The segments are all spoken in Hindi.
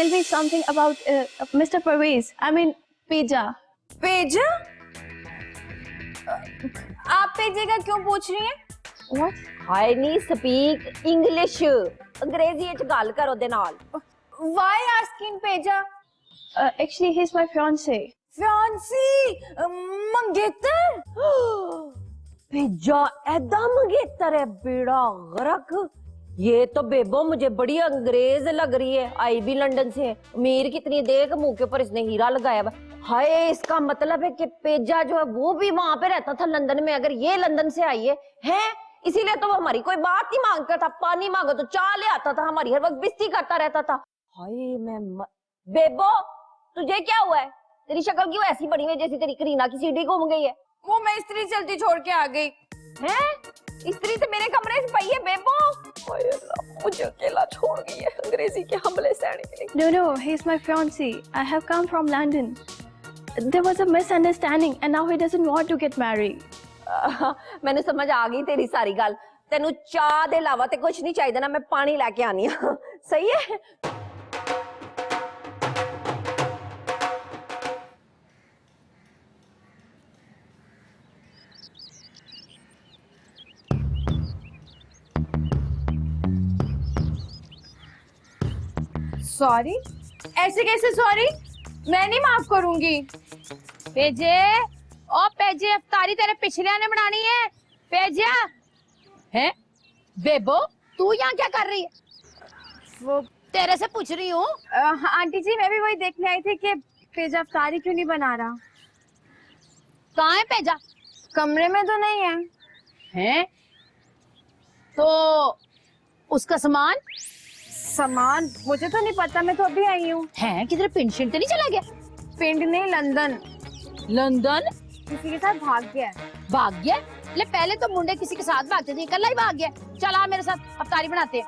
tell me something about Mr. Parvez. I mean, Peja. पेजा? आप पेजे का क्यों पूछ रही हैं? What? I need speak English. अंग्रेजी च गल करो दे नाल. Why asking पेजा? Actually, he's my fiance. Fiancé, मंगेतर? भेजा ऐदा मंगेतर है बेड़ा गरक. ये तो बेबो मुझे बड़ी अंग्रेज लग रही है. आई भी लंदन से है. अमीर कितनी देख मुंह के ऊपर इसने हीरा लगाया हुआ. हाय इसका मतलब है कि पेजा जो है वो भी वहां पे रहता था लंदन में. अगर ये लंदन से आई है इसीलिए तो वो हमारी कोई बात नहीं मांगता था. पानी मांगो तो चाय ले आता था. हमारी हर वक्त बेइज्जती करता रहता था. हाय बेबो तुझे क्या हुआ है? तेरी शक्ल क्यों ऐसी बनी हुई जैसी तेरी करीना की सीढ़ी घूम गई है? वो मैं स्त्री चलती छोड़ के आ गई. हैं? स्त्री से मेरे कमरे से पई है बेबो. हाय अल्लाह मुझे अकेला छोड़ गई है अंग्रेजी के हमले सहने के लिए. No, he's my fiance. I have come from London. There was a misunderstanding and now he doesn't want to get married. मैंने समझ आ गई तेरी सारी गल. तेनू चाह दे अलावा ते कुछ नहीं चाहिए ना. मैं पानी लेके आनी हां. सही है. सॉरी? ऐसे कैसे सॉरी? मैं नहीं माफ करूंगी. पेजे, ओ पेजे अफ्तारी तेरे पिछले ने बनानी है. पेजा है? बेबो तू यहाँ क्या कर रही है? वो तेरे से पूछ रही हूँ. आंटी जी मैं भी वही देखने आई थी कि पेजा अफ्तारी क्यों नहीं बना रहा. कहाँ है पेजा? कमरे में तो नहीं है. हैं? तो उसका सामान मुझे तो नहीं पता. मैं तो अभी आई हूँ. हैं किधर पिंड शिंड तो नहीं चला गया? पिंड नहीं लंदन. लंदन? किसी के साथ भाग गया. भाग गया? ले पहले तो मुंडे किसी के साथ भागते थे. कल ही भाग गया. चल आ मेरे साथ अफ्तारी बनाते हैं.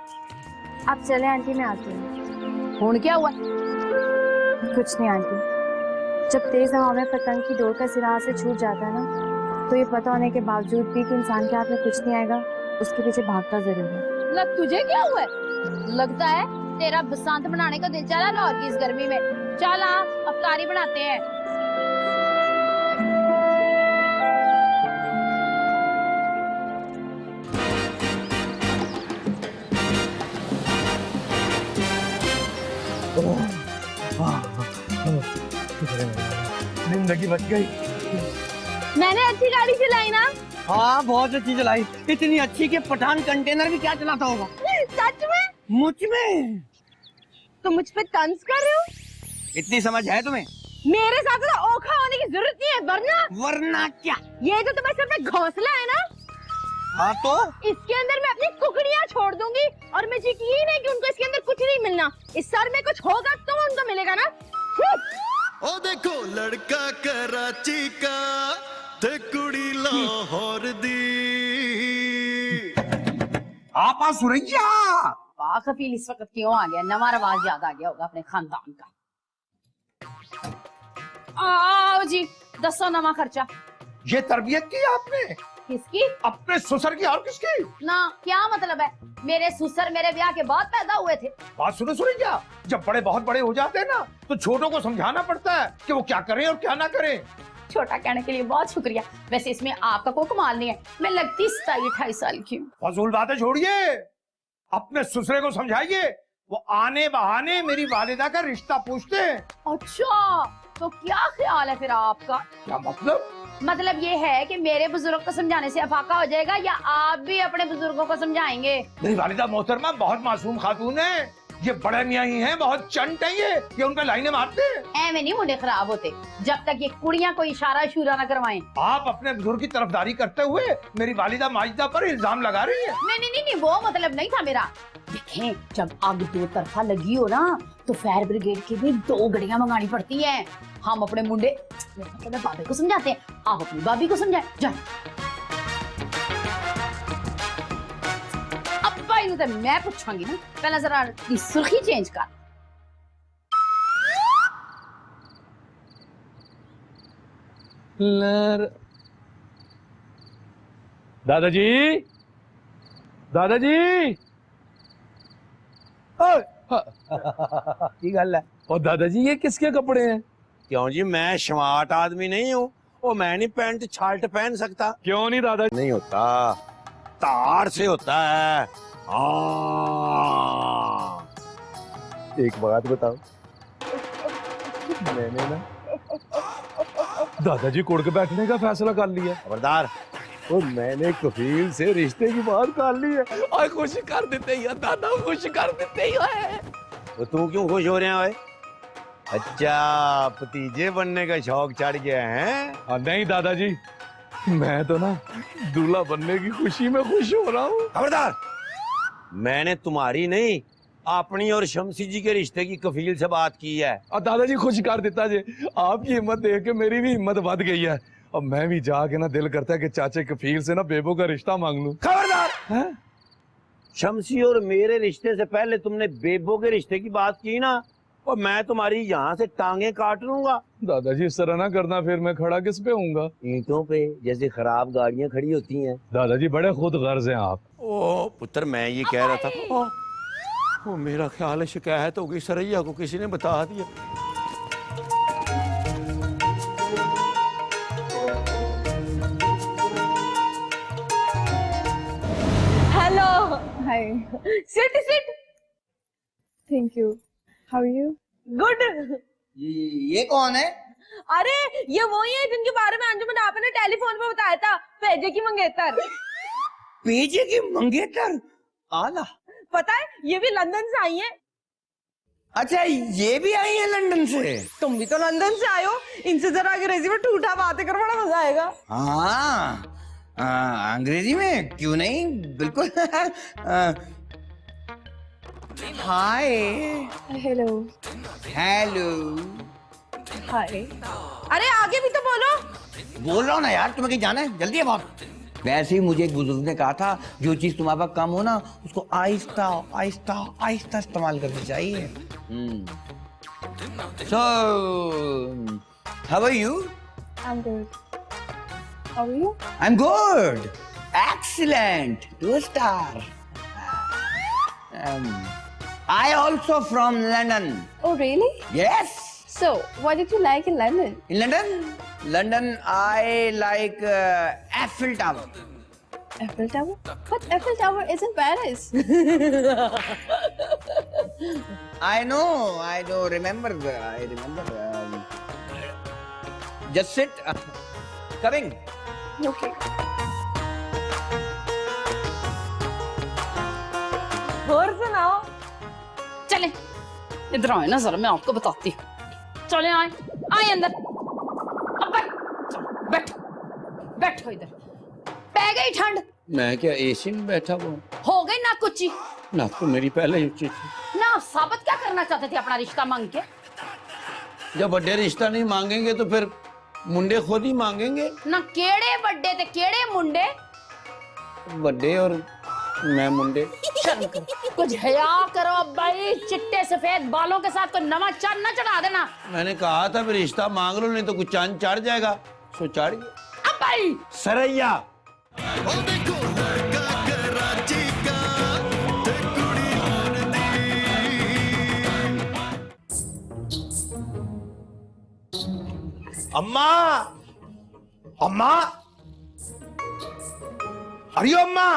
आप चले आंटी मैं आती हूँ. हुन क्या हुआ? कुछ नहीं आंटी. जब तेज हवा में पतंग की डोर का सिरा से छूट जाता है ना तो ये पता होने के बावजूद भी कि इंसान के हाथ में कुछ नहीं आएगा उसके पीछे भागता जरूर है. लग तुझे क्या हुआ है? लगता है तेरा बसंत बनाने का दिल चला लाहौर की इस गर्मी में. चल आ अफ्तारी बनाते हैं. जिंदगी बच गई. मैंने अच्छी गाड़ी चलाई ना. हाँ बहुत अच्छी चलाई. इतनी अच्छी कि पठान कंटेनर भी क्या चलाता होगा. सच में? मुझ में तुम मुझ पे तंज कर रहे हो? इतनी समझ है तुम्हें? मेरे साथ तो औखा होने की जरूरत नहीं है. वरना क्या? ये जो तुम्हारे सर पे घोंसला है ना हाँ तो इसके अंदर मैं अपनी कुकड़ियाँ छोड़ दूंगी और मुझे यकीन है कि उनको इसके अंदर कुछ नहीं मिलना. इस सर में कुछ होगा तो उनको मिलेगा ना. ओ देखो लड़का कराची का ते कुड़ी लाहौर दी. आपा सुरैया कफील इस वक्त क्यों आ गया? नवा रवाज याद आ गया होगा अपने खानदान का. आओ जी दसो नवा खर्चा. ये तरबियत की आपने? किसकी? अपने ससुर की और किसकी? ना क्या मतलब है? मेरे ससुर मेरे ब्याह के बाद पैदा हुए थे. बात सुनो सुरैया, जब बड़े बहुत बड़े हो जाते हैं ना तो छोटों को समझाना पड़ता है कि वो क्या करें और क्या ना करें. छोटा कहने के लिए बहुत शुक्रिया. वैसे इसमें आपका कोई कमाल नहीं है. मैं लगती 27-28 साल की हूँ. फजूल बातें छोड़िए. अपने ससुरे को समझाइए. वो आने बहाने मेरी वालिदा का रिश्ता पूछते हैं. अच्छा तो क्या ख्याल है फिर आपका? क्या मतलब? मतलब ये है कि मेरे बुजुर्ग को समझाने से अफाका हो जाएगा या आप भी अपने बुजुर्गों को समझाएंगे? मेरी वालिदा मोहतरमा बहुत मासूम खातून है. ये बड़े मियाँ ही हैं, बहुत चंट है. ये उन पे लाइनें मारते हैं. ऐਵੇਂ नहीं मुंडे खराब होते जब तक ये कुड़ियां कोई इशारा शूरा ना करवाएं. आप अपने बुजुर्ग की तरफदारी करते हुए मेरी वालिदा माजिदा पर इल्जाम लगा रही है. नहीं वो मतलब नहीं था मेरा. देखें जब आग दो तरफा लगी हो ना तो फायर ब्रिगेड की भी 2 गाड़ियां मंगानी पड़ती हैं. हम अपने मुंडे मतलब बाबे को समझाते हैं. आप अपनी भाभी को समझाएं. जाए अब भाई तो मैं पूछूंगी ना. पहले जरा सुर्खी चेंज कर. दादाजी की गल है। और दादाजी ये किसके कपड़े हैं? क्यों जी, मैं स्मार्ट आदमी नहीं हूँ? वो मैं नहीं पैंट शर्ट पहन सकता? क्यों नहीं दादाजी? नहीं होता, तार से होता है। हाँ। एक बात बताओ, मैंने ना दादाजी कोर्ट के बैठने का फैसला कर लिया। खबरदार, और मैंने कफील से रिश्ते की बात कर ली है। और खुश कर देते ही दादा, खुश कर देते ही है। तो तू क्यों खुश हो रहे हैं? अच्छा, भतीजे बनने का शौक चढ़ गया है? नहीं दादाजी, मैं तो ना दूल्हा बनने की खुशी में खुश हो रहा हूँ। खबरदार, मैंने तुम्हारी नहीं, अपनी और शमसी जी के रिश्ते की कफील से बात की है। और दादाजी खुश कर देता जी, आपकी हिम्मत देख के मेरी भी हिम्मत बढ़ गई है। अब मैं भी जाके ना दिल करता है कि चाचे कफील से ना बेबो का रिश्ता मांग लूं। खबरदार, हैं? शमसी और मेरे रिश्ते से पहले तुमने बेबो के रिश्ते की बात की ना, और मैं तुम्हारी यहाँ से टांगे काट लूंगा। दादाजी इस तरह ना करना, फिर मैं खड़ा किस पे हूँगा? ईंटों पे, जैसे खराब गाड़ियाँ खड़ी होती हैं। दादाजी बड़े खुद गर्ज हैं आप। ओ पुत्र, मैं ये कह रहा था, ओ मेरा ख्याल है शिकायत हो गई, सरैया को किसी ने बता दिया। Hello. Hi. Sit. Thank you. How are you? Good. ये कौन है? अरे ये वही है जिनके बारे में अंजुमन आपने टेलीफोन पे बताया था, पेजे की मंगेतर। पेजे की मंगेतर? आला। पता है ये भी लंदन से आई है। अच्छा, ये भी आई है लंदन से? तुम भी तो लंदन से आए हो, इनसे जरा अंग्रेजी में ठूठा बातें करो, बड़ा मजा आएगा। हाँ, अंग्रेजी में क्यों नहीं, बिल्कुल। हाय। हेलो। हेलो। हाय। अरे आगे भी तो बोलो। बोल रहा हूँ ना यार, तुम्हें कहीं जाना है? जल्दी है बहुत। वैसे ही मुझे एक बुजुर्ग ने कहा था, जो चीज तुम्हारे पास कम हो ना, उसको आहिस्ता आहिस्ता आहिस्ता इस्तेमाल करनी चाहिए। So how are you? I'm good. How are you? I'm good. Excellent. 2 star. I also from London. Oh really? Yes. So what did you like in London? In London, I like Eiffel Tower. Eiffel Tower? But Eiffel Tower is in Paris. I know. Remember. Just sit. Coming. Okay. और सुनाओ। चले इधर आए ना जरा, मैं आपको बताती हूँ। चले आए अंदर। अब बैठो इधर। पै गई ठंड? मैं क्या एसी में बैठा हुआ? हो गई ना कुछ ना तो मेरी पहले ही उचित थी। ना साबित क्या करना चाहते थे अपना रिश्ता मांग के? जब बड़े रिश्ता नहीं मांगेंगे तो फिर मुंडे खुद ही मांगेंगे ना केड़े बड्डे ते केड़े मुंडे? बड़े और मैं मुंडे। शर्म करो, कुछ हया करो भाई। चिट्टे सफेद बालों के साथ कोई नवा चांद न चढ़ा देना। मैंने कहा था फिर रिश्ता मांग लो, नहीं तो कुछ चांद चढ़ जाएगा। सो चढ़ गया। अब भाई सरैया, ओ देखो लड़का कराची का ते कुड़ी लाहौर दी। अम्मा, अम्मा, अरे अम्मा।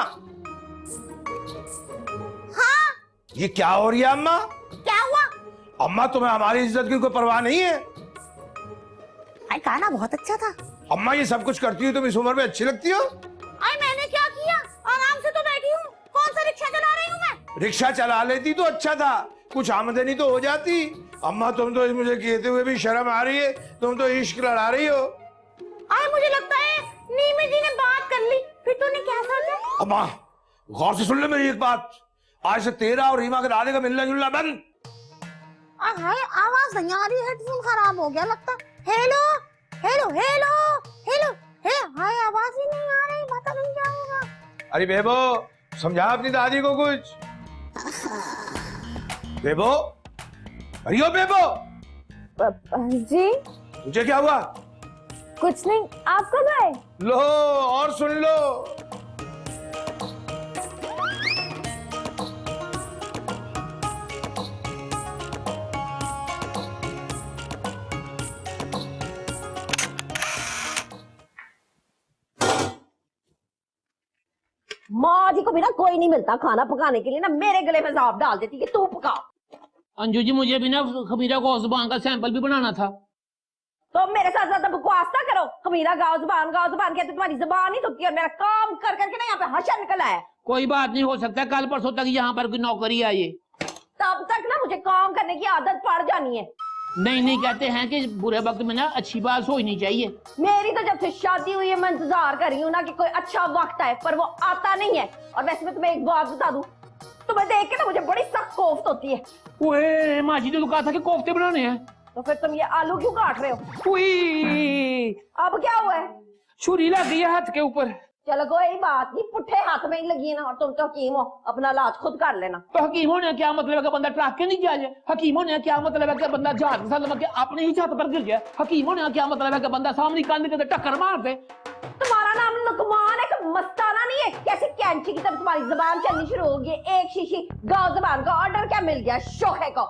हाँ ये क्या हो रही है अम्मा? क्या हुआ? अम्मा तुम्हें हमारी इज्जत की कोई परवाह नहीं है? आई गाना बहुत अच्छा था। अम्मा ये सब कुछ करती हो, तुम इस उम्र में अच्छी लगती हो? आई मैंने क्या किया? आराम से तो बैठी हूँ। कौन सा रिक्शा चला रही हूँ मैं? रिक्शा चला लेती तो अच्छा था, कुछ आमदनी तो हो जाती। अम्मा तुम तो मुझे कहते हुए भी शर्म आ रही है, तुम तो इश्क लड़ा रही हो। आई मुझे लगता है नीमे जी ने बात कर ली, फिर तूने क्या सोचा? अम्मा गौर से सुन ले मेरी एक बात, आज से तेरा और रीमा के दादी का मिलना जुलना बंद। हाय आवाज नहीं आ रही, हेडफोन खराब हो गया लगता। हेलो हेलो हेलो हेलो हे हाय आवाज ही नहीं आ रही, पता नहीं क्या होगा। अरे बेबो समझा अपनी दादी को कुछ। बेबो, अरे ओ बेबो। जी तुझे क्या हुआ? कुछ नहीं, आप कब आए? लो और सुन लो। कभी ना कोई नहीं मिलता खाना पकाने के लिए ना मेरे गले में जाप डाल देती कि तू पका। अंजू जी मुझे भी ना खमीरा को जुबान का सैंपल भी बनाना था। तो मेरे साथ ज्यादा बकवास ना करो। खमीरा गाओ जुबान कहते तुम्हारी जुबान ही दुखती है और मेरा काम कर करके ना यहाँ पे हशर निकल आया। कोई बात नहीं, हो सकता है कल परसों तक यहाँ पर कोई नौकरी आई है। तब तक ना मुझे काम करने की आदत पड़ जानी है। नहीं कहते हैं कि बुरे वक्त में ना अच्छी बात सोचनी चाहिए। मेरी तो जब से शादी हुई है मैं इंतजार कर रही हूँ ना कि कोई अच्छा वक्त आए, पर वो आता नहीं है। और वैसे मैं तुम्हें एक बात बता दूं, तुम्हें देख के ना मुझे बड़ी सख्त कोफ्त होती है। ओए माजी ने तो कहा था कि कोफ्ते बनाने हैं। तो फिर तुम ये आलू क्यों काट रहे हो? उई, अब क्या हुआ है? छुरी लग गई है हाथ के ऊपर। चलो कोई बात नहीं, पुट्ठे हाथ में ही लगी है ना, और तुम तो हकीम हो, अपना इलाज खुद कर लेना। तो हकीम होने का क्या मतलब है कि बंदा ट्रक के नहीं जाए? हकीम होने का क्या मतलब है कि बंदा जहाज के साथ लग के अपने ही छत पर गिर जाए? हकीम होने का क्या मतलब है कि बंदा सामने कंध के टक्कर मार दे? तुम्हारा नाम लुकमान है कि मस्ताना नहीं है? कैसे कैंची की तरफ तुम्हारी जुबान चलनी शुरू होगी? एक शीशी गाओ जुबान का ऑर्डर क्या मिल गया शोखे को।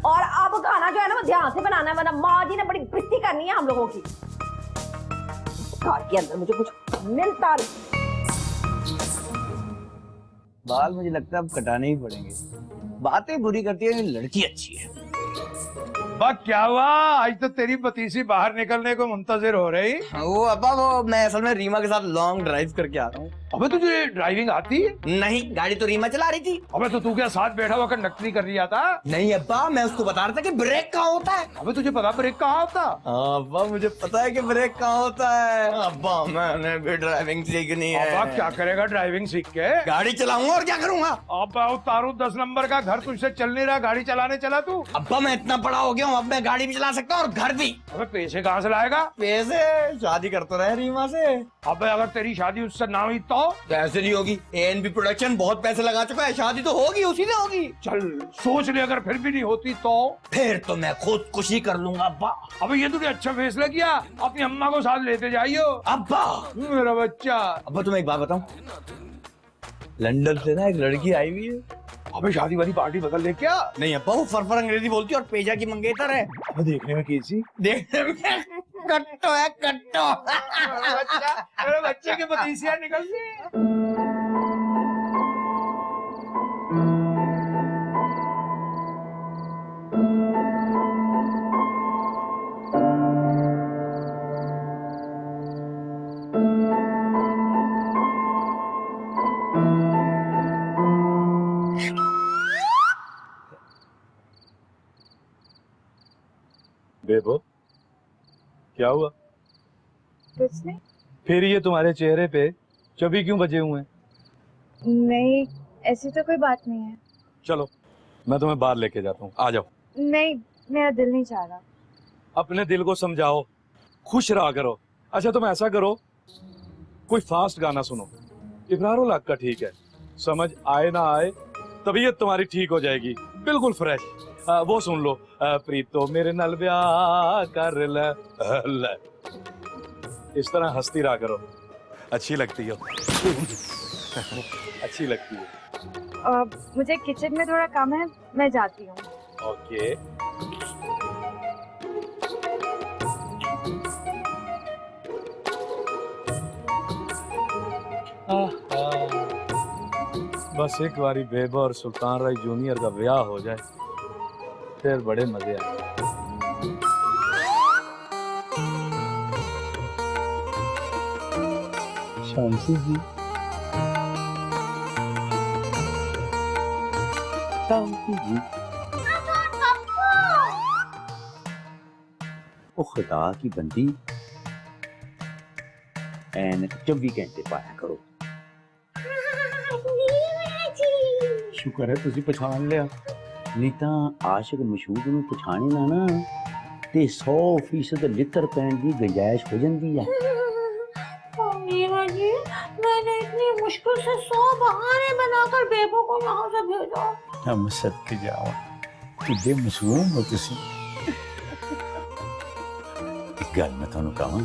और अब खाना जो है ना वो ध्यान से बनाना है, वरना माँ जी ने बड़ी बेइज्जती करनी है हम लोगों की। घर के अंदर मुझे कुछ मिलता नहीं। बाल मुझे लगता है अब कटाने ही पड़ेंगे। बातें बुरी करती है, लड़की अच्छी है। बा क्या हुआ, आज तो तेरी भतीसी बाहर निकलने को मुंतजिर हो रही। वो अब्बा वो मैं असल में रीमा के साथ लॉन्ग ड्राइव करके आ रहा हूँ। अबे तुझे ड्राइविंग आती है? नहीं, गाड़ी तो रीमा चला रही थी। अबे तो तू क्या साथ बैठा हुआ कंडक्टरी कर रहा था? नहीं अब्बा, मैं उसको बता रहा था कि ब्रेक कहाँ होता है। अबे तुझे पता ब्रेक कहाँ होता? अब्बा मुझे पता है कि ब्रेक कहाँ होता है। अब्बा मैंने भी ड्राइविंग सीखनी है। अब्बा क्या करेगा ड्राइविंग सीख के? गाड़ी चलाऊंगा और क्या करूंगा। अब्बा उतारू 10 नंबर का घर तुझसे चल नहीं रहा, गाड़ी चलाने चला तू? अब्बा मैं इतना बड़ा हो गया हूँ, अब मैं गाड़ी भी चला सकता हूँ और घर भी। अबे पैसे कहाँ से लाएगा? पैसे शादी करते रहे रीमा से। अबे अगर तेरी शादी उससे ना हुई तो? कैसे नहीं होगी? एएनबी प्रोडक्शन बहुत पैसे लगा चुका है, शादी तो होगी, उसी से होगी। चल सोच ले, अगर फिर भी नहीं होती तो? फिर तो मैं खुदकुशी कर लूंगा अब्बा। अबे ये तूने अच्छा फैसला किया, अपनी अम्मा को साथ लेते जाइयो। अब्बा मेरा बच्चा। अब्बा तुम्हें एक बात बताऊं, लंदन से ना एक लड़की आई हुई है। अबे शादी वाली पार्टी बदल ले क्या? नहीं अब्बा, वो फरफर अंग्रेजी बोलती है और पेजा की मंगेतर है। अबे देखने में कैसी? देखने में कट्टो है, कट्टो। मेरे बच्चे के भतीसियां निकलती। बेबो क्या हुआ? कुछ नहीं। फिर ये तुम्हारे चेहरे पे चबी क्यों बजे हुए हैं? नहीं, ऐसी तो कोई बात नहीं है। चलो मैं तुम्हें बाहर लेके जाता हूँ, आ जाओ। नहीं, मेरा दिल नहीं चाह रहा। अपने दिल को समझाओ, खुश रहा करो। अच्छा तुम ऐसा करो, कोई फास्ट गाना सुनो। इब्रार हक का ठीक है, समझ आए ना आए तबीयत तुम्हारी ठीक हो जाएगी, बिल्कुल फ्रेश। वो सुन लो, प्रीतो मेरे नल ब्याह कर ले। इस तरह हंसती रहा करो, अच्छी लगती हो। अच्छी लगती है। मुझे किचन में थोड़ा काम है, मैं जाती हूँ। ओके। बस एक बारी बेबा और सुल्तान राय जूनियर का ब्याह हो जाए, फिर बड़े मजे आए। शांति जी, शांति जी। ओ खुदा की बंदी, एन 24 घंटे पाया करो। शुक्र है तुसी पछान लिया, नहीं तो आशिक मशहूर में पछाने ना ते 100% लित्र पैन की गुंजाइश हो जाती है। मीरा जी, मैंने इतनी मुश्किल से 100 बहाने बनाकर बेबो को यहाँ से भेजा। हम सदके जाओ, किड्डे मासूम हो तुसी। एक गल मैं तुहानू कहां,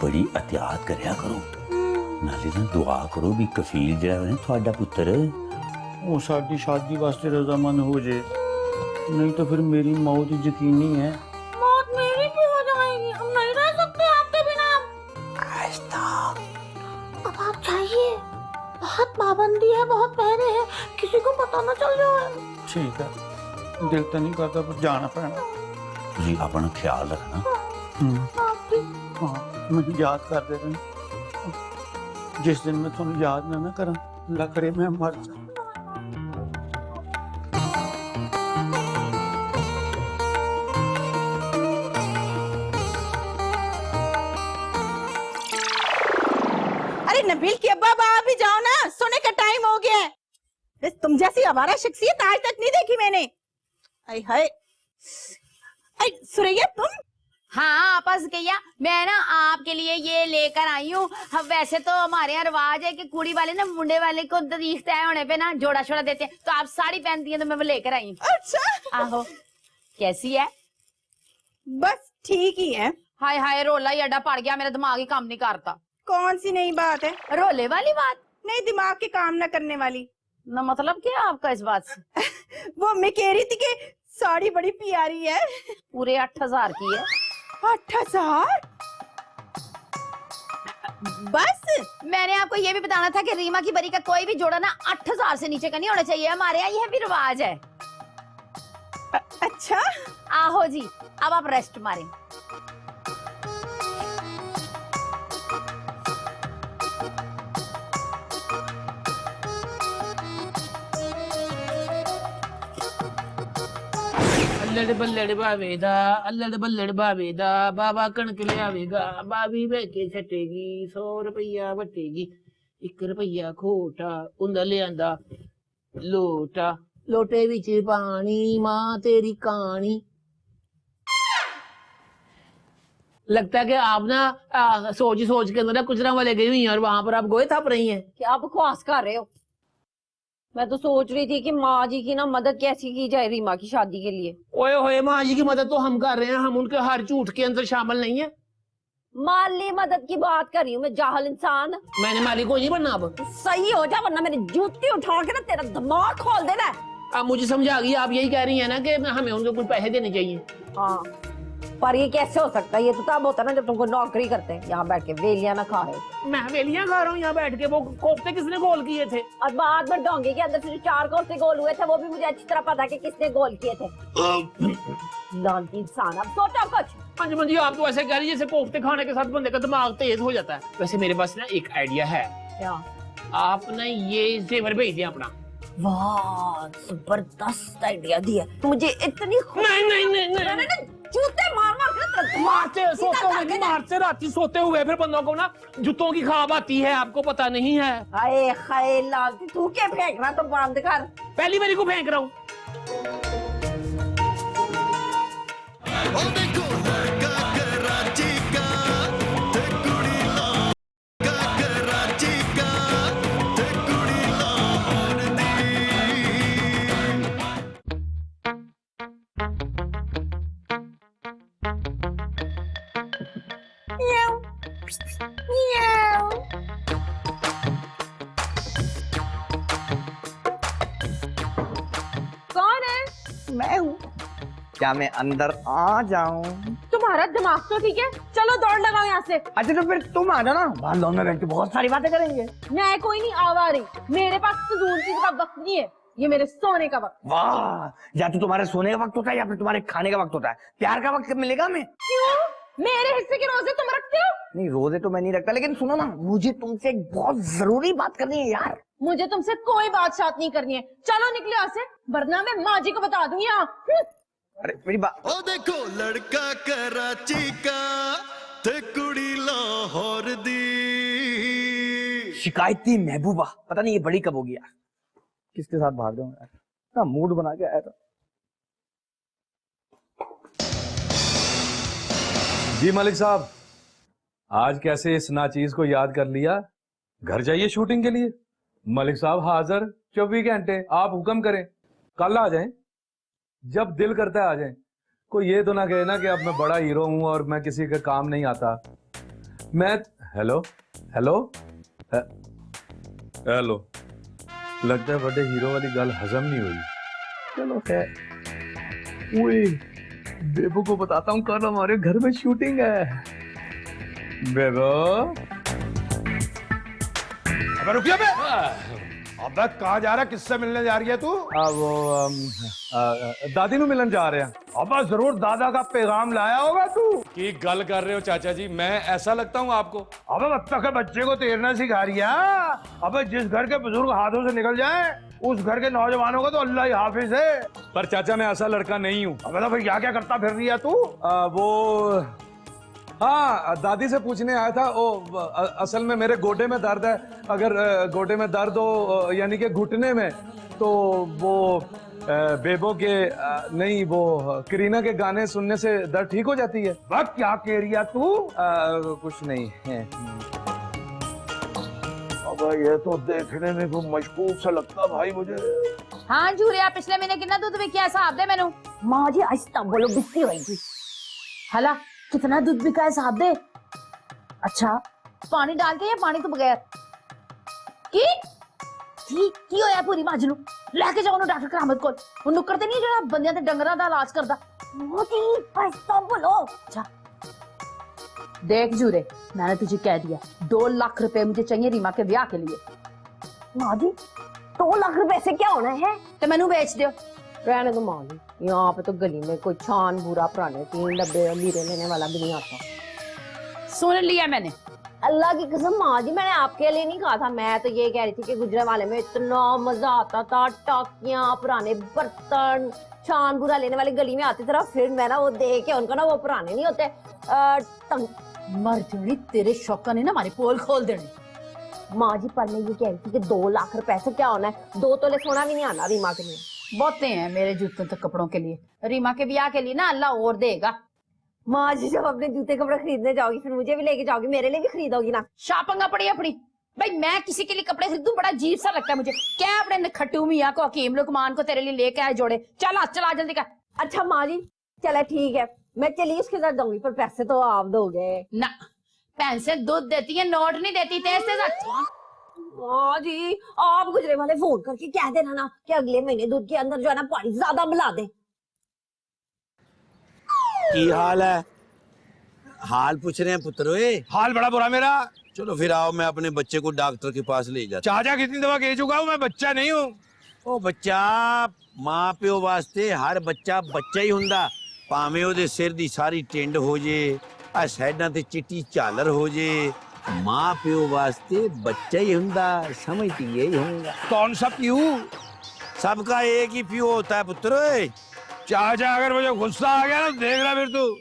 बड़ी एहतियात करया करो, नाले ना दुआ करो भी कफील जिहड़ा है तुहाडा पुत्तर वो साडी शादी वास्ते रजामंद हो जाए, नहीं तो फिर मेरी मौत यकीनी है। मौत मेरी भी हो जाएगी, हम नहीं रह सकते आपके बिना। आहिस्ता बहुत पाबंदी है, बहुत पहरे हैं, किसी को पता ना चल जाए। ठीक है, दिल तो नहीं करता पर जाना पैना। ਤੁਸੀਂ ਆਪਣਾ ਖਿਆਲ ਰੱਖਣਾ। ਹਾਂ ਮੈਨੂੰ ਯਾਦ ਕਰਦੇ ਰਹਿਣਾ। ਜਿਸ ਦਿਨ ਮੈਂ ਤੁਹਾਨੂੰ ਯਾਦ ਨਾ ਕਰਾਂ ਲੱਕੜੇ ਮੈਂ ਮਰ ਜਾ। अरे नबील के अब्बा आप भी जाओ ना, सोने का टाइम हो गया है। तुम जैसी आवारा शख्सियत आज तक नहीं देखी मैंने। आई हाय, सुरैया तुम? हाँ आपस किया, मैं ना आपके लिए ये लेकर आई हूँ। वैसे तो हमारे यहाँ रिवाज है कि कुड़ी वाले ना मुंडे वाले को तारीख तय होने पे ना जोड़ा शोड़ा देते हैं, तो आप साड़ी पहनती हैं तो मैं वो लेकर आई हूँ। अच्छा आहो, कैसी है? बस ठीक ही है। हाय हाय, रोला ही अड्डा पड़ गया, मेरा दिमाग ही काम नहीं करता। कौन सी नई बात है? रोले वाली बात नहीं, दिमाग के काम न करने वाली। ना मतलब क्या आपका इस बात से? वो मैं कह रही थी कि साड़ी बड़ी प्यारी है। पूरे 8,000 की है। 8,000? बस मैंने आपको ये भी बताना था कि रीमा की बरी का कोई भी जोड़ा ना 8,000 से नीचे का नहीं होना चाहिए। हमारे यहाँ यह भी रिवाज है। अच्छा, आहो जी, अब आप रेस्ट मारें। अल्लड़ बल्लड़ बावेदा, अल्लड़ बल्लड़ बावेदा, बाबा कणक लियावेगा, बाबी बहके छटेगी, 100 रुपया वटेगी, 1 रुपया खोटा, उंदा लियांदा लोटा, लोटे विच पानी, मां तेरी कहानी। लगता है कि आप ना सोच के अंदर ना कुचरा वाले गई हुई हैं और वहां पर आप गोए थप रही हैं। क्या बकवास कर रहे हो? मैं तो सोच रही थी कि माँ जी की ना मदद कैसी की जाए रीमा की शादी के लिए। ओए होए, माँ जी की मदद तो हम कर रहे हैं, हम उनके हर झूठ के अंदर शामिल नहीं है। माली मदद की बात कर रही हूँ मैं, जाहल इंसान। मैंने मालिक को नहीं बनना अब। सही हो जा वरना मेरी जूती उठा के ना तेरा दिमाग खोल देना है। अब मुझे समझ आ गई, आप यही कह रही है ना कि हमें उनको कुछ पैसे देने चाहिए। हाँ, पर ये कैसे हो सकता है? ये तो तब होता है ना जब तुमको नौकरी करते हैं, यहाँ बैठ के वेलियां ना खा रहे हो। मैं वेलियां खा रहा हूँ यहाँ बैठ के। वो कोफ्ते किसने गोल किए थे? और बाद में डोंगे के अंदर से जो 4 कोफ्ते गोल हुए थे वो भी मुझे अच्छी तरह पता है कि किसने गोल किए थे। लानती इंसान, अब सोचो कुछ। हाँ जी, आप तो ऐसे कह रही है जैसे कोफ्ते खाने के साथ बंदे का दिमाग तेज हो जाता है। वैसे मेरे पास ना एक आइडिया है। क्या? आप ना ये जेवर भेज दिए अपना। वाह, जबरदस्त आइडिया दिया मुझे। इतनी नहीं, जूते मारते राती सोते हुए फिर बंदों को ना जूतों की खाब आती है, आपको पता नहीं है। हाय हाय लालती, तू क्या फेंक रहा? तो बंद कर। पहली बारी को फेंक रहा हूँ। ओ देखो लड़का कराची का, ते कुड़ी लड़का कराची का, ते कुड़ी लाहौर दी। कौन है? मैं हूँ। क्या मैं अंदर आ जाऊं? तुम्हारा दिमाग तो ठीक है, चलो दौड़ लगाओ यहाँ से। अच्छा तो फिर तुम आ जाओ ना, बाहर लॉन में बैठ के बहुत सारी बातें करेंगे। मैं कोई नहीं आवा रही, मेरे पास फजूल चीज का वक्त नहीं है, ये मेरे सोने का वक्त। वाह, या तो तुम्हारे सोने का वक्त होता है या फिर तुम्हारे खाने का वक्त होता है। प्यार का वक्त कब मिलेगा हमें? क्यों? मेरे हिस्से के रोजे तुम रखते हो? नहीं, रोजे तो मैं नहीं रखता, लेकिन सुनो ना, मुझे तुमसे एक बहुत जरूरी बात करनी है यार। मुझे तुमसे कोई बात शात नहीं करनी है, चलो निकलो यहाँ से, वरना मैं माँ जी को बता दूंगी। यहाँ अरे मेरी बात। ओ देखो लड़का कराची का, ते कुड़ी लाहौर दी। शिकायती महबूबा, पता नहीं ये बड़ी कब होगी यार। किसके साथ भाग रहा हूँ यार, ना मूड बना के आया था। जी मलिक साहब, आज कैसे इस नाचीज को याद कर लिया? घर जाइए शूटिंग के लिए। मलिक साहब हाजिर 24 घंटे, आप हुक्म करें, कल आ जाएं, जब दिल करता है आ जाएं। कोई ये तो ना कहे ना कि अब मैं बड़ा हीरो हूं और मैं किसी का काम नहीं आता। मैं हेलो हेलो हेलो, लगता है बड़े हीरो वाली गल हजम नहीं हुई। चलो खैर, ओए बेबो को बताता हूँ कल हमारे घर में शूटिंग है। बेबो, अबे रुकिए बे। अबे कहाँ जा रहा है, किससे मिलने जा रही है तू? दादी नु मिलन जा रहे हैं। अबे जरूर दादा का पैगाम लाया होगा तू। की गल कर रहे हो चाचा जी, मैं ऐसा लगता हूँ आपको? अबे अब तक बच्चे को तैरना सिखा रही है। अबे जिस घर के बुजुर्ग हाथों से निकल जाए उस घर के नौजवानों को तो अल्लाह ही हाफिज है। पर चाचा मैं ऐसा लड़का नहीं हूँ। अबे तो भाई क्या क्या करता फिर रही है तू? वो हाँ, दादी से पूछने आया था। असल में मेरे गोडे में दर्द है। अगर गोडे में दर्द हो यानी कि घुटने में, तो वो बेबो के नहीं, वो करीना के गाने सुनने से दर्द ठीक हो जाती है। बस क्या कह रही है तू? कुछ नहीं है। अबे ये तो देखने में तो मशकूक सा लगता भाई मुझे। हाँ झूरिया, पिछले महीने कितना दूध बिकिया हिसाब दे मैनू। माँ जी आहिस्ता बोलो, बिस्ती होगी। हला कितना दूध बिका है हिसाब दे। अच्छा पानी डाल के या पानी तो बगैर? की होया पूरी माज नू? लेके जाओ ना डॉक्टर करामत कोल। वो नुक्कर ते नहीं जेड़ा बंदियां ते डंगरां दा इलाज करदा। माँ जी आहिस्ता बोलो। अच्छा देख जूरे, मैंने तुझे कह दिया 2 लाख रुपए मुझे चाहिए रीमा के ब्याह के लिए। माँ जी 2 लाख रुपए से क्या होना है? तो मैनू बेच दियो। रहने दो माँ जी, यहाँ पे तो गली में कोई छान बुरा पुराने 3 डब्बे लीरे लेने वाला भी नहीं आता। सुन लिया मैंने। अल्लाह की कसम माँ जी, मैंने आपके लिए नहीं कहा था। मैं तो ये कह रही थी कि गुजरे वाले में इतना मजा आता था। टाकियां, पुराने बर्तन, छान बुरा लेने वाले गली में आती थी। फिर मैं ना वो देख के उनको ना, वो पुराने नहीं होते, मर जानी तेरे शौका ने ना हमारे पोल खोल देने। माँ जी पर मैं ये कह रही थी कि 2 लाख रुपए से क्या होना है? 2 तोले सोना भी नहीं आना रीमा के लिए। बहुते हैं मेरे जूतों तक कपड़ों के लिए। रीमा के ब्याह के लिए ना अल्लाह और देगा। माँ जी जब अपने जूते कपड़े खरीदने जाओगी फिर मुझे भी लेके जाओगी, मेरे लिए भी खरीदोगी ना? शापंगा पड़ी अपनी। भाई मैं किसी के लिए कपड़े खरीदूं बड़ा अजीब सा लगता है मुझे। क्या अपने नखट्टू मियां को, हकीम लुकमान को तेरे लिए लेके आए जोड़े। चला जल्दी कर। अच्छा माँ जी चले ठीक है, मैं चलिए उसके साथ जाऊंगी, पर पैसे तो आप दोगे ना? पैसे दूध देती है, नोट नहीं देती। तेरे माँ जी आप गुजरे वाले फोन करके कह देना ना कि अगले महीने दूध के अंदर जो है ना पानी ज्यादा मिला दे। की हाल है? हाल पूछ रहे हैं पुत्र। ओए हाल बड़ा बुरा मेरा। चलो फिर आओ, मैं अपने बच्चे को डॉक्टर के पास ले जाता। चाचा कितनी दवा कह चुका हूँ, मैं बच्चा नहीं हूँ। ओ बच्चा मां प्यो वास्ते हर बच्चा बच्चा ही हुंदा, भावें ओदे सिर दी सारी टिंड हो जे, आ साइडां ते चिट्टी झालर हो जे, मां प्यो वास्ते बच्चा ही हुंदा। समझती है होगा। कौन सा प्यू? सबका एक ही प्यू होता है पुत्र। ओए चाचा अगर मुझे गुस्सा आ गया ना देख रहा फिर तू।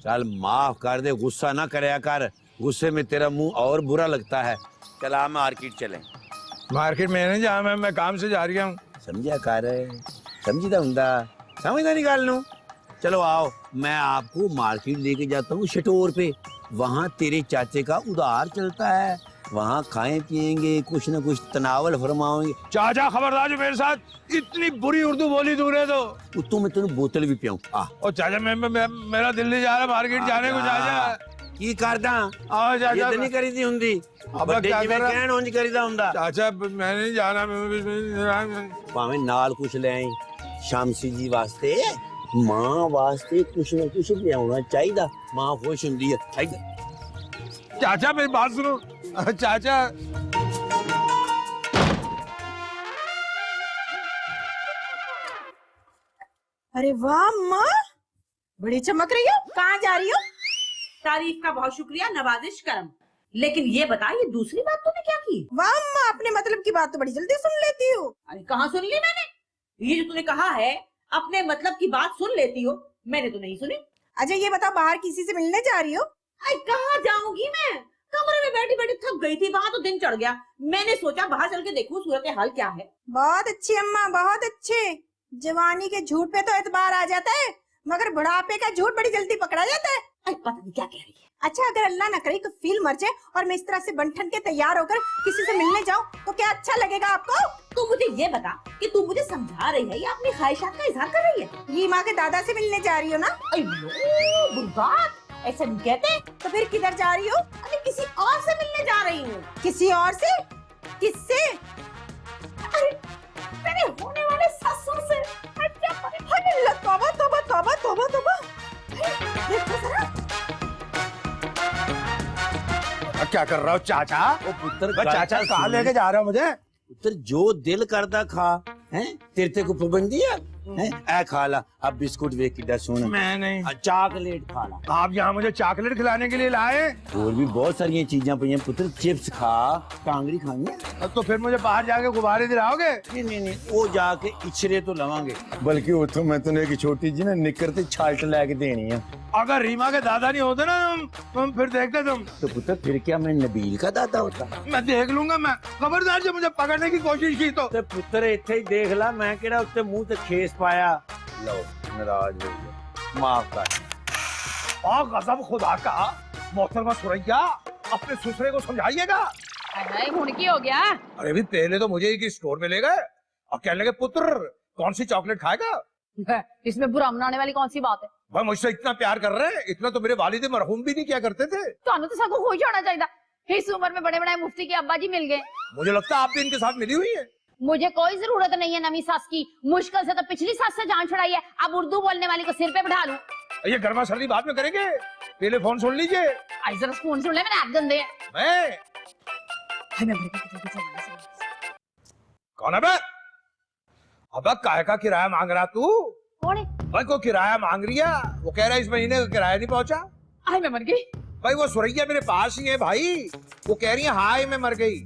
चल माफ कर दे, गुस्सा ना करया कर, गुस्से में तेरा मुंह और बुरा लगता है। चल आ मार्केट चलें। मार्केट में नहीं जा, मैं काम से जा रही हूँ। समझा कर, समझदा हुंदा, समझदा नहीं गल नू। चलो आओ, मैं आपको मार्केट लेके जाता हूँ स्टोर पे। वहाँ तेरे चाचे का उधार चलता है, वहाँ खाएं पिएंगे, कुछ न कुछ तनावल फरमाओगे। चाचा खबरदार जो मेरे साथ इतनी बुरी उर्दू बोली तूने तो। उत्तों में तेन बोतल भी पियाऊं। आ और चाचा मेरा दिल्ली जा रहा मार्केट जाने को। चाचा की करदा? आओ चाचा। ये नहीं करीदी हुंदी, अब क्या कर रहा? कहण उंज करीदा हुंदा। चाचा मैं नहीं जाना, भावें नाल कुछ ले आई, शामसी जी वास्ते, मां वास्ते कुछ न कुछ लियाउना चाहिदा। मां खुश हुंदी है। चाचा मेरी बात सुनो। चाचा अरे वाह माँ, बड़ी चमक रही हो। कहाँ जा रही हो? तारीफ का बहुत शुक्रिया, नवाजिश करम। लेकिन ये बता, ये दूसरी बात तूने क्या की? वाह माँ, अपने मतलब की बात तो बड़ी जल्दी सुन लेती हो। अरे कहाँ सुन ली मैंने? ये जो तूने कहा है अपने मतलब की बात सुन लेती हो, मैंने तो नहीं सुनी। अच्छा ये बताओ, बाहर किसी से मिलने जा रही हो? अरे कहाँ जाऊंगी मैं, कमरे में बैठी बैठी थक गई थी, वहाँ तो दिन चढ़ गया। मैंने सोचा बाहर चल के देखूं सूरत हाल क्या है। बहुत अच्छी अम्मा, बहुत अच्छे। जवानी के झूठ पे तो एतबार आ जाता है, मगर बुढ़ापे का झूठ बड़ी जल्दी पकड़ा जाता है। अरे पता नहीं क्या कह रही है। अच्छा अगर अल्लाह न करे कोई फील मर जाए और मैं इस तरह से बंठन के तैयार होकर किसी से मिलने जाऊं तो क्या अच्छा लगेगा आपको? तू मुझे ये बता कि तू मुझे समझा रही है या अपनी ख्वाहिशात का इजहार कर रही है? रीमा के दादा से मिलने जा रही हो ना? अयो बुर्बाद, ऐसा नहीं कहते। तो फिर किधर जा रही हो? अरे किसी और से मिलने जा रही हूँ। किसी और से? किससे? अरे मेरे होने वाले ससुर से। तौबा तौबा तौबा तौबा तौबा। क्या कर रहा हो चाचा? ओ पुत्र मैं चाचा कहाँ लेके जा रहा हूँ मुझे? पुत्र जो दिल करदा खा हैं तेरे ते को पाबंदी है हैं ए खा ला अब बिस्कुट वे किड्डा सोना मैं नहीं। चॉकलेट खा ला आप यहाँ मुझे चॉकलेट खिलाने के लिए लाए? और भी बहुत सारी चीजें पई हैं पुत्र चिप्स खा कांगड़ी खानी है तो फिर मुझे बाहर जाके गुब्बारे दिलाओगे? नहीं वो जाके इचरे तो लवांगे बल्कि उतो मैं तुम्हें एक छोटी जी ना निकर ते छाल्ट लेके देनी है। अगर रीमा के दादा नहीं होते ना तुम फिर देखते तुम। तो पुत्र फिर क्या मैं नबील का दादा होता? मैं देख लूंगा। मैं खबरदार जो मुझे पकड़ने की कोशिश की तो पुत्र इथे ही देख ला मैं केड़ा उत्ते मुंह ते खेस पाया। लो नाराज हो गया माफ कर। और गजब खुदा का मोहतरमा सुरैया अपने ससुरे को समझाइएगा। हाय हुन की हो गया? अरे भी पहले तो मुझे एक स्टोर में ले गए और कहने लगे पुत्र कौन सी चॉकलेट खाएगा? इसमें बुरा मनाने वाली कौन सी बात है? भाई मुझसे इतना प्यार कर रहे हैं, इतना तो मेरे वालिद मरहूम भी नहीं किया करते थे। ਤੁਹਾਨੂੰ तो सबको खुश होना चाहिए। इस उम्र में बड़े बड़े मुफ्ती के अब्बा जी मिल गए। मुझे लगता है आप भी इनके साथ मिली हुई है। मुझे कोई जरूरत नहीं है नवी सास की, मुश्किल से तो पिछली सास से जान छुड़ाई है। अब उर्दू बोलने वाली को सिर पे बैठा लूं। ये गर्मा सर्दी बाद में करेंगे, पहले फोन सुन लीजिए। आई जरा फोन सुन ले, मैंने आप गंदे मैं कौन है बे? अब काहे का किराया मांग रहा तू? कौन है? भाई को किराया मांग रही है, वो कह रहा है इस महीने का किराया नहीं पहुंचा। आई मैं मर गई। भाई वो सुरैया मेरे पास ही है भाई, वो कह रही है हाय मैं मर गई।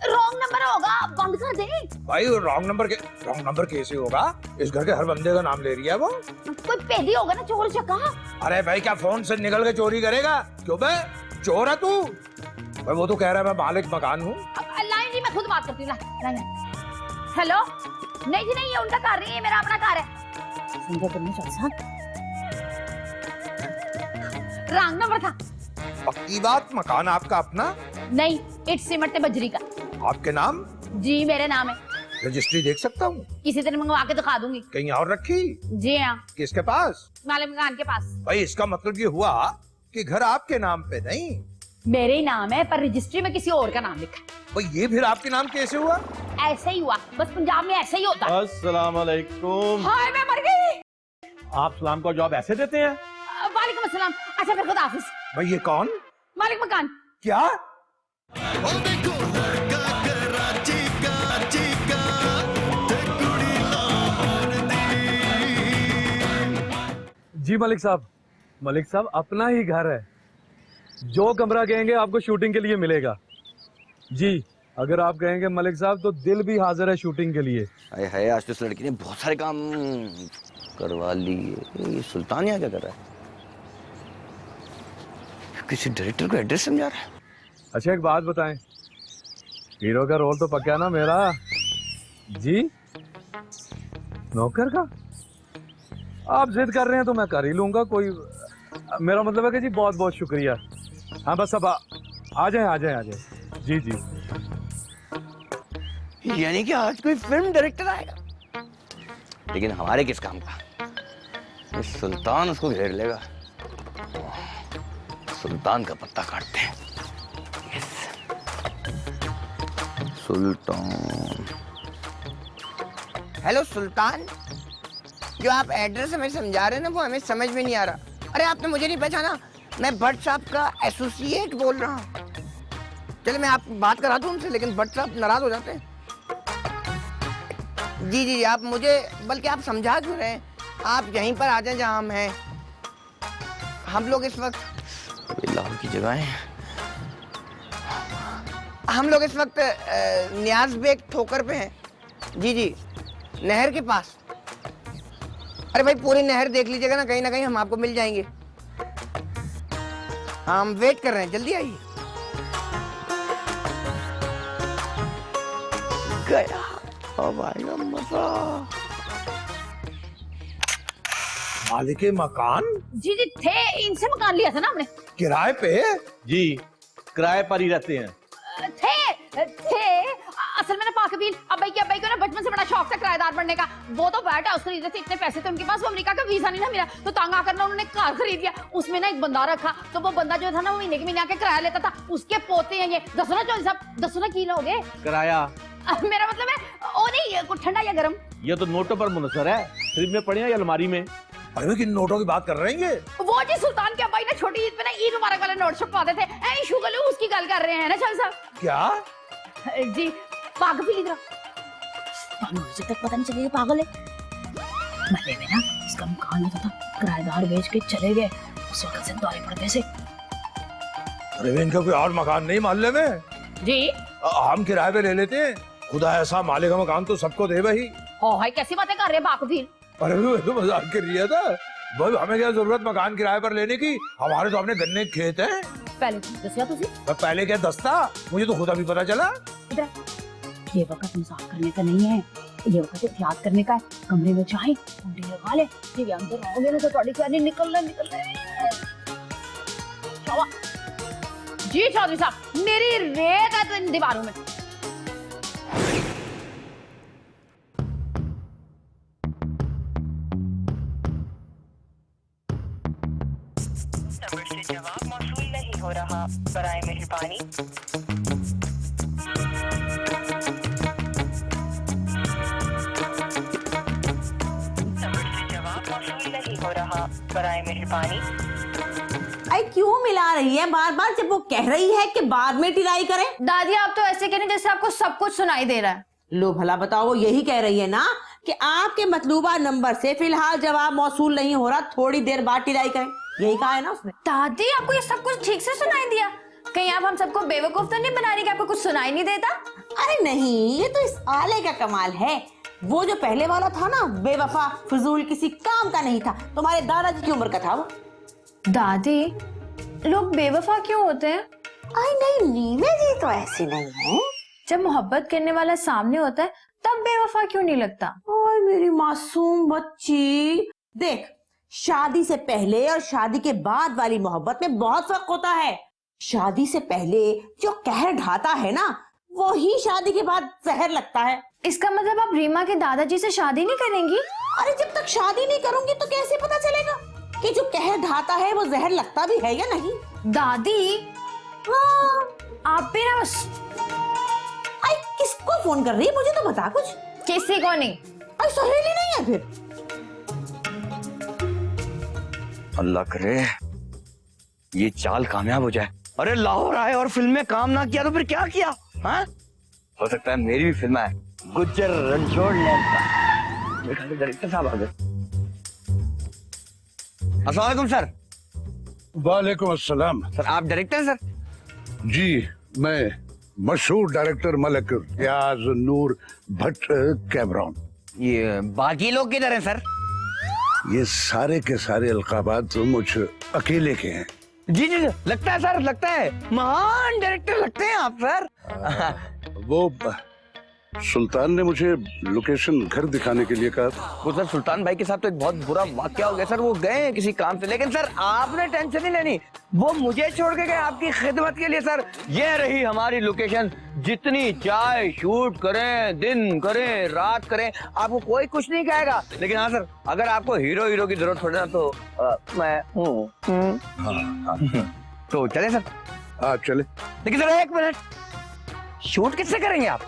रॉन्ग नंबर होगा, बंद कर दे। भाई रॉन्ग नंबर कैसे होगा? इस घर के हर बंदे का नाम ले रही है वो। कोई पेदी होगा ना, चोर चक्का। अरे भाई क्या फोन से निकल के चोरी करेगा? क्यों बे चोर है तू? भाई वो तो कह रहा है मैं मालिक मकान हूँ। लाइन जी मैं खुद बात करती हूँ। हेलो नहीं जी नहीं, ये उनका घर नहीं है, मेरा अपना घर है। रॉन्ग नंबर था। पक्की बात मकान आपका अपना? नहीं, इट सीमेंट बजरी का। आपके नाम? जी मेरे नाम है। रजिस्ट्री देख सकता हूँ? किसी दिन मंगवा के दिखा दूंगी। कहीं और रखी? जी हाँ। किसके पास? मालिक मकान के पास। भाई इसका मतलब ये हुआ कि घर आपके नाम पे नहीं? मेरे ही नाम है पर रजिस्ट्री में किसी और का नाम लिखा है। भाई ये फिर आपके नाम कैसे हुआ? ऐसे ही हुआ, बस पंजाब में ऐसे ही होता है। अस्सलाम वालेकुम। हाय मैं मर गई। आप सलाम का जवाब ऐसे देते हैं? वालेकुम अस्सलाम। अच्छा फिर खुदा हाफिज। भाई ये कौन? मालिक मकान। क्या? ओ देखो लड़का कराची का चीका ते कुड़ी लाहौर दी। जी मलिक साहब अपना ही घर है। जो कमरा कहेंगे आपको शूटिंग के लिए मिलेगा। जी अगर आप कहेंगे मलिक साहब तो दिल भी हाजिर है शूटिंग के लिए। है आज तो इस लड़की ने बहुत सारे काम करवा लिए। ये सुल्तान यहाँ क्या कर रहा है? किसी डायरेक्टर को एड्रेस समझा रहा है। अच्छा एक बात बताएं, हीरो का रोल तो पक्का ना मेरा? जी नौकर का? आप जिद कर रहे हैं तो मैं कर ही लूंगा। कोई मेरा मतलब है कि जी बहुत बहुत शुक्रिया। हाँ बस अब आ जाए। जी यानी कि आज कोई फिल्म डायरेक्टर आएगा, लेकिन हमारे किस काम का? ये सुल्तान उसको घेर लेगा। सुल्तान का पत्ता काटते हैं। यस सुल्तान। हेलो सुल्तान, जो आप एड्रेस हमें समझा रहे हैं ना वो हमें समझ में नहीं आ रहा। अरे आपने मुझे नहीं पहचाना? मैं भट्ट साहब का एसोसिएट बोल रहा हूँ। चलिए मैं आप बात करा दूँ उनसे, लेकिन भट्ट साहब नाराज हो जाते हैं। जी आप मुझे, बल्कि आप समझा क्यों रहे हैं? आप यहीं पर आ जाएं जहाँ हम हैं। हम लोग इस वक्त लाहौर की जगह है। नियाज बेग ठोकर पे हैं। जी नहर के पास। अरे भाई पूरी नहर देख लीजिएगा ना कहीं हम आपको मिल जाएंगे। हम वेट कर रहे हैं, जल्दी आइए। गया अब आएगा मजा। मालिक मकान? जी थे, इनसे मकान लिया था ना हमने। किराए पे? जी किराए पर ही रहते हैं। थे असल में ना पाकबील अब्बाई को ना बचपन से बड़ा शौक था किराएदार बनने का। वो तो बैठा है, उसको खरीदे थे, इतने पैसे थे उनके पास, वो अमेरिका का वीजा नहीं ना मिला तो तंग आकर ना उन्होंने कार खरीद लिया। उसमें ना एक बंदा रखा, तो वो बंदा जो था ना वो महीने आके किराया लेता था। उसके पोते हैं ये। दसो ना चौधरी साहब, दसो ना की लोगे किराया? मेरा मतलब है ओ नहीं, कुछ ठंडा या गर्म। ये तो नोटों पर मुनसर है, फ्रिज में पड़े हैं या अलमारी में? अरे किन नोटों की बात कर रहे हैं ये? वो और जी सुल्तान के भाई ने छोटी ईद पे ना ईद मुबारक वाले नोट छपवाते थे। ऐ इशू गले उसकी गल कर रहे हैं ना चल साहब। क्या जी पाग भी लीजिए। मुझे तक पता नहीं चलेगा पागल है। महल्ले में ना इसका मकान होता था, किराएदार बेच के चले गए उस वक्त से दौरे पर्दे से। अरे इनका कोई और मकान नहीं मोहल्ले में? जी हम किराए पे ले लेते हैं। खुदा ऐसा मालिक का मकान तो सबको दे भाई। ओ भाई कैसी बातें कर रहे हैं बाकफिर। अरे तो मजाक कर रही था भाई, हमें क्या जरूरत मकान किराए पर लेने की, हमारे तो अपने गन्ने के खेत हैं। पहले दसिया तुसी पहले क्या दस्ता, मुझे तो खुद अभी पता चला। ये वक्त मजाक करने का नहीं है, ये वक्त एहतियात करने का है। कमरे में चाहे कुंडी लगा ले, ठीक है अंदर आओगे ना तो ਤੁਹਾਡੀ जान निकल रहे। जी चौधरी साहब मेरी रेत है तो इन दीवारों में। नंबर से जवाब मौसूल नहीं हो रहा, बराए मेहरबानी नंबर से जवाब मौसूल नहीं हो रहा, बराए मेहरबानी। आई क्यों मिला रही है बार बार जब वो कह रही है कि बाद में टिराई करें? दादी आप तो ऐसे कह रही जैसे आपको सब कुछ सुनाई दे रहा है। लो भला बताओ, वो यही कह रही है ना कि आपके मतलूबा नंबर से फिलहाल जवाब मौसूल नहीं हो रहा, थोड़ी देर बाद टिराई करें, यही कहा है ना उसने। दादी आपको ये सब कुछ ठीक से सुनाई दिया? कहीं आप हम सबको बेवकूफ तो नहीं बना रही कि आपको कुछ सुनाई नहीं देता? अरे नहीं, ये तो इस आले का कमाल है। वो जो पहले वाला था ना, बेवफा फजूल किसी काम का नहीं था, तुम्हारे दादाजी की उम्र का था वो। दादी लोग बेवफा क्यों होते हैं? आई नहीं, नीमे जी तो ऐसी नहीं है। जब मोहब्बत करने वाला सामने होता है तब बेवफा क्यों नहीं लगता? ओए मेरी मासूम बच्ची, देख शादी से पहले और शादी के बाद वाली मोहब्बत में बहुत फर्क होता है। शादी से पहले जो कहर ढाता है ना, वो ही शादी के बाद जहर लगता है। इसका मतलब आप रीमा के दादाजी से शादी नहीं करेंगी? अरे जब तक शादी नहीं करूंगी तो कैसे पता चलेगा कि जो कहर ढाता है वो जहर लगता भी है या नहीं? दादी हाँ। आप भी ना बस। आई किसको फोन कर रही है, मुझे तो बता कुछ। किसी को नहीं। आई सहेली नहीं है फिर? अल्लाह करे ये चाल कामयाब हो जाए। अरे लाहौर आए और फिल्म में काम ना किया तो फिर क्या किया? हाँ हो सकता है मेरी भी फिल्म है गुज्जर रणछोड़ लैंड। डायरेक्टर साहब आ गए। अस्सलाम वालेकुम सर। वालेकुम अस्सलाम। सर आप डायरेक्टर सर? जी मैं मशहूर डायरेक्टर मलक रियाज नूर भट्ट कैमरॉन। ये बाकी लोग किधर हैं सर? ये सारे के सारे अलकाबात तो मुझ अकेले के हैं। जी जी लगता है सर, लगता है महान डायरेक्टर लगते हैं आप सर। वो सुल्तान ने मुझे लोकेशन घर दिखाने के लिए कहा। वो सर सुल्तान भाई के साथ तो एक बहुत बुरा वाकया हो गया सर, वो गए हैं किसी काम से, लेकिन सर आपने टेंशन नहीं लेनी, वो मुझे छोड़ के गए आपकी खिदमत के लिए सर। ये रही हमारी लोकेशन, जितनी चाहे शूट करें, दिन करें रात करें, आपको कोई कुछ नहीं कहेगा। लेकिन हाँ सर अगर आपको हीरो की जरूरत पड़े ना तो मैं हूँ। तो चले सर? हाँ चले। लेकिन सर एक मिनट, शूट किससे करेंगे आप?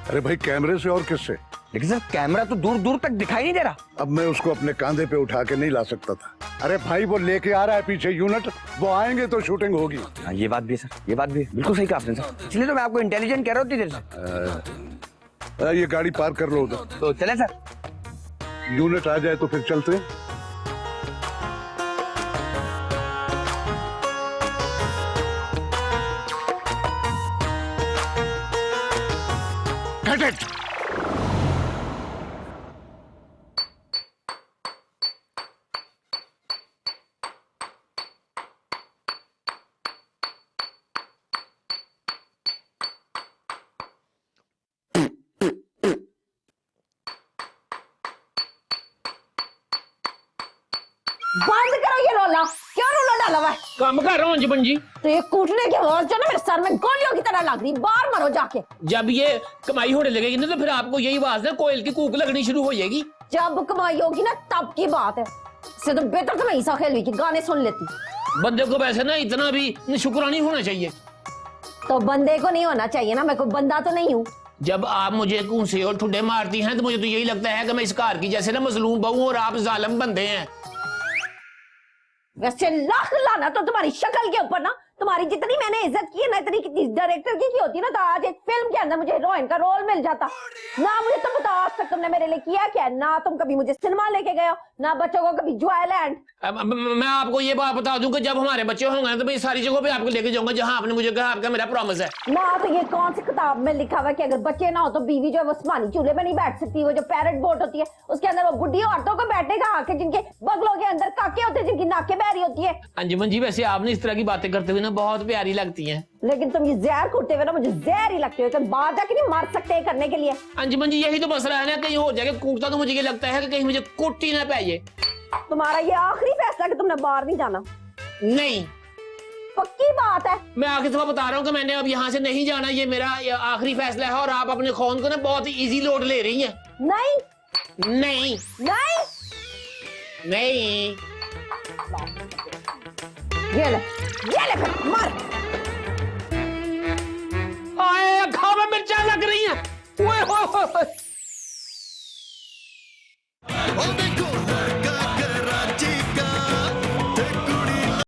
अरे भाई कैमरे से और किससे? लेकिन सर कैमरा तो दूर दूर तक दिखाई नहीं दे रहा। अब मैं उसको अपने कांधे पे उठा के नहीं ला सकता था। अरे भाई वो लेके आ रहा है पीछे यूनिट, वो आएंगे तो शूटिंग होगी। हाँ ये बात भी है सर, ये बात भी बिल्कुल सही कहा आपने सर, इसलिए तो मैं आपको इंटेलिजेंट कह रहा हूँ देर से। ये गाड़ी पार्क कर लो उधर। तो चले सर? यूनिट आ जाए तो फिर चलते हैं। Cut it! बंद करो ये रोला, क्यों रोला डाला हुआ है? काम कर रहा हूँ अंजुमन जी। तो ये कूटने की आवाज जो ना मेरे सर में गोलियों की तरह लग रही, बाहर मरो जाके। जब ये कमाई होने लगेगी ना तो फिर आपको यही आवाज है कोयल की कूक लगनी शुरू हो जाएगी। जब कमाई होगी ना तब की बात है, इससे तो बेहतर तो मैं ईसा खेलवी की गाने सुन लेती। बंदे को वैसे ना इतना भी शुक्रानी होना चाहिए। तो बंदे को नहीं होना चाहिए ना, मैं कोई बंदा तो नहीं हूँ। जब आप मुझे कूंसे और ठुड्डे मारती हैं तो मुझे तो यही लगता है कि मैं इस कार की जैसे ना मजलूम बहू और आप जालिम बंदे हैं। वैसे लाख लाना तो तुम्हारी शक्ल के ऊपर ना, तुम्हारी जितनी मैंने इज्जत की है ना, इतनी किसी डायरेक्टर की होती ना, तो आज एक फिल्म के अंदर मुझे हीरोइन का रोल मिल जाता। ना मुझे तुम बताओ आज तक तुमने मेरे लिए किया क्या? ना तुम कभी मुझे सिनेमा लेके गए हो, ना बच्चों को कभी जॉयलैंड। मैं आपको ये बात बता दूं कि जब हमारे बच्चे होंगे तो मैं सारी जगहों पे आपको लेके जाऊंगा जहां आपने मुझे कहा, आपका मेरा प्रॉमिस है। ना तो ये कौन सी किताब में लिखा हुआ है कि अगर बच्चे ना हो तो बीवी जो है वो आसमानी चूल्हे में नहीं बैठ सकती? वो जो पैरेट बोट होती है उसके अंदर वो बुढ़ी औरतों को बैठने का हक है जिनके बगलों के अंदर काके होते हैं, जिनकी नाके बहरी होती है। अंजुमन जी वैसे आपने इस तरह की बातें करते हुए ना बहुत प्यारी लगती हैं। लेकिन तुम ये जहर घुटते हुए ना मुझे जहर ही लगते हो, तो बाहर जाके नहीं मार सकते करने के लिए। अंजुमन जी यही तो मसला है ना, कहीं और जाके कूटता तो मुझे ये लगता है कि कहीं मुझे कुट्टी ना पाइए। तुम्हारा ये आखिरी फैसला कि तुमने बाहर नहीं जाना? नहीं, पक्की बात है। मैं आखिरी दफा बता रहा हूँ कि मैंने अब यहाँ से नहीं जाना, ये मेरा आखिरी फैसला है। और आप अपने खून को ना बहुत इजी लोड ले रही हैं। नहीं नहीं नहीं नहीं, ये ले फिर मार। आए अखा में मिर्चा लग रही हैं। ओए होए होए।